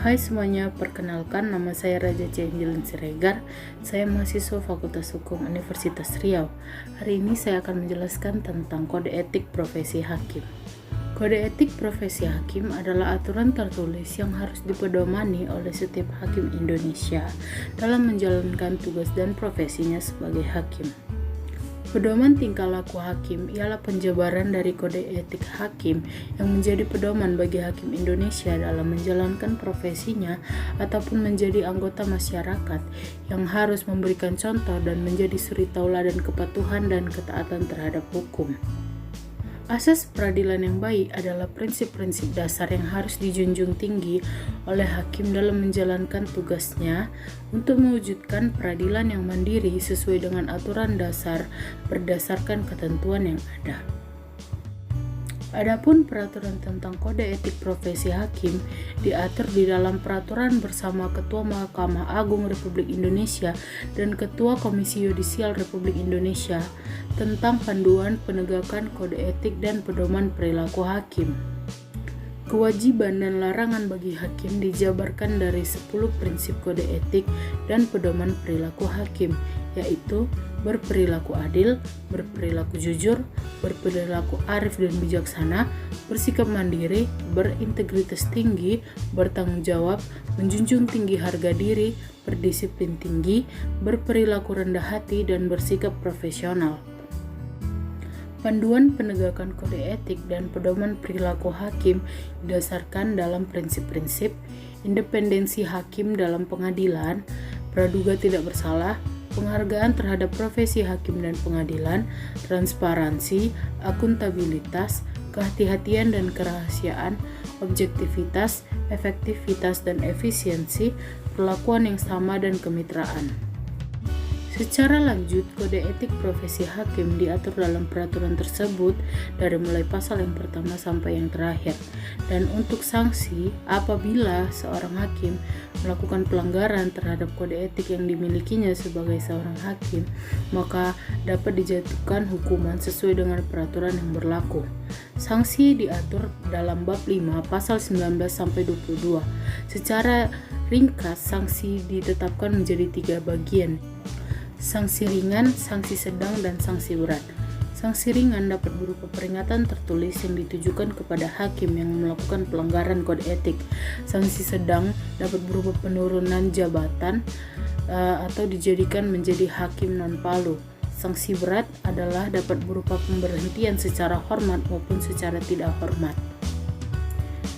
Hai semuanya, perkenalkan nama saya Raja Cianjilin Siregar. Saya mahasiswa Fakultas Hukum Universitas Riau. Hari ini saya akan menjelaskan tentang kode etik profesi hakim. Kode etik profesi hakim adalah aturan tertulis yang harus dipedomani oleh setiap hakim Indonesia dalam menjalankan tugas dan profesinya sebagai hakim. Pedoman tingkah laku hakim ialah penjabaran dari kode etik hakim yang menjadi pedoman bagi hakim Indonesia dalam menjalankan profesinya ataupun menjadi anggota masyarakat yang harus memberikan contoh dan menjadi suri tauladan kepatuhan dan ketaatan terhadap hukum. Asas peradilan yang baik adalah prinsip-prinsip dasar yang harus dijunjung tinggi oleh hakim dalam menjalankan tugasnya untuk mewujudkan peradilan yang mandiri sesuai dengan aturan dasar berdasarkan ketentuan yang ada. Adapun peraturan tentang kode etik profesi hakim diatur di dalam peraturan bersama Ketua Mahkamah Agung Republik Indonesia dan Ketua Komisi Yudisial Republik Indonesia tentang panduan penegakan kode etik dan pedoman perilaku hakim. Kewajiban dan larangan bagi hakim dijabarkan dari 10 prinsip kode etik dan pedoman perilaku hakim, yaitu berperilaku adil, berperilaku jujur, berperilaku arif dan bijaksana, bersikap mandiri, berintegritas tinggi, bertanggung jawab, menjunjung tinggi harga diri, berdisiplin tinggi, berperilaku rendah hati, dan bersikap profesional. Panduan penegakan kode etik dan pedoman perilaku hakim didasarkan dalam prinsip-prinsip independensi hakim dalam pengadilan, praduga tidak bersalah, penghargaan terhadap profesi hakim dan pengadilan, transparansi, akuntabilitas, kehati-hatian dan kerahasiaan, objektivitas, efektivitas dan efisiensi, perlakuan yang sama dan kemitraan. Secara lanjut, kode etik profesi hakim diatur dalam peraturan tersebut dari mulai pasal yang pertama sampai yang terakhir. Dan untuk sanksi, apabila seorang hakim melakukan pelanggaran terhadap kode etik yang dimilikinya sebagai seorang hakim, maka dapat dijatuhkan hukuman sesuai dengan peraturan yang berlaku. Sanksi diatur dalam bab 5 pasal 19 sampai 22. Secara ringkas, sanksi ditetapkan menjadi 3 bagian. Sanksi ringan, sanksi sedang, dan sanksi berat. Sanksi ringan dapat berupa peringatan tertulis yang ditujukan kepada hakim yang melakukan pelanggaran kode etik. Sanksi sedang dapat berupa penurunan jabatan atau dijadikan menjadi hakim non-palu. Sanksi berat adalah dapat berupa pemberhentian secara hormat maupun secara tidak hormat.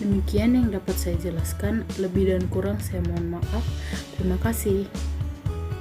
Demikian yang dapat saya jelaskan, lebih dan kurang saya mohon maaf. Terima kasih.